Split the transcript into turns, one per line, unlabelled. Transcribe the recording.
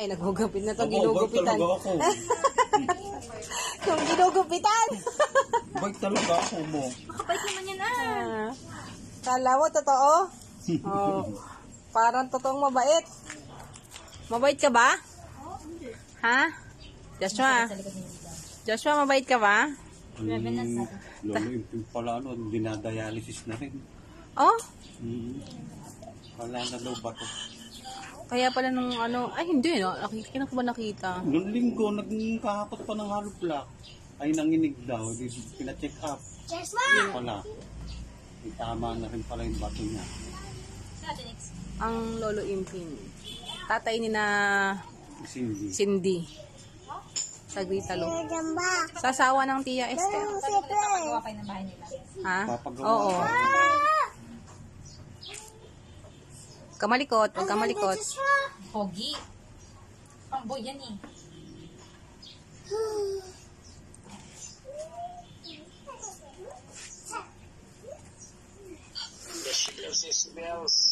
Ay, naggugupit na to.
Bait
Ginugupitan.
talaga ako.
Yung ginugupitan.
Bait talaga ako mo.
Makapait naman yan
Kala mo, totoo? Oh, parang totoong mabait. Mabait ka ba? Ha? Joshua? Joshua, mabait ka ba?
Lolo, yung pala dinadialysis na rin.
Oh?
Wala na daw ba ito?
Kaya pala nung ay hindi no, kailan ko ba nakita?
Noong linggo, nagkahapot pa ng hollow block. Ay nanginig daw, pina-check up. Yun pala. May tama na rin pala yung bato niya.
Ang lolo Impin. Tatay ni na
Cindy.
Cindy. Sa Gritalo. Sa asawa ng Tia Esther.
Papagawa kayo ng bahay nila.
Ha?
Papagawa.
Oo. Kamalikot, huwag kamalikot.
Pogi. Pangboy yan eh.
The ship is bells.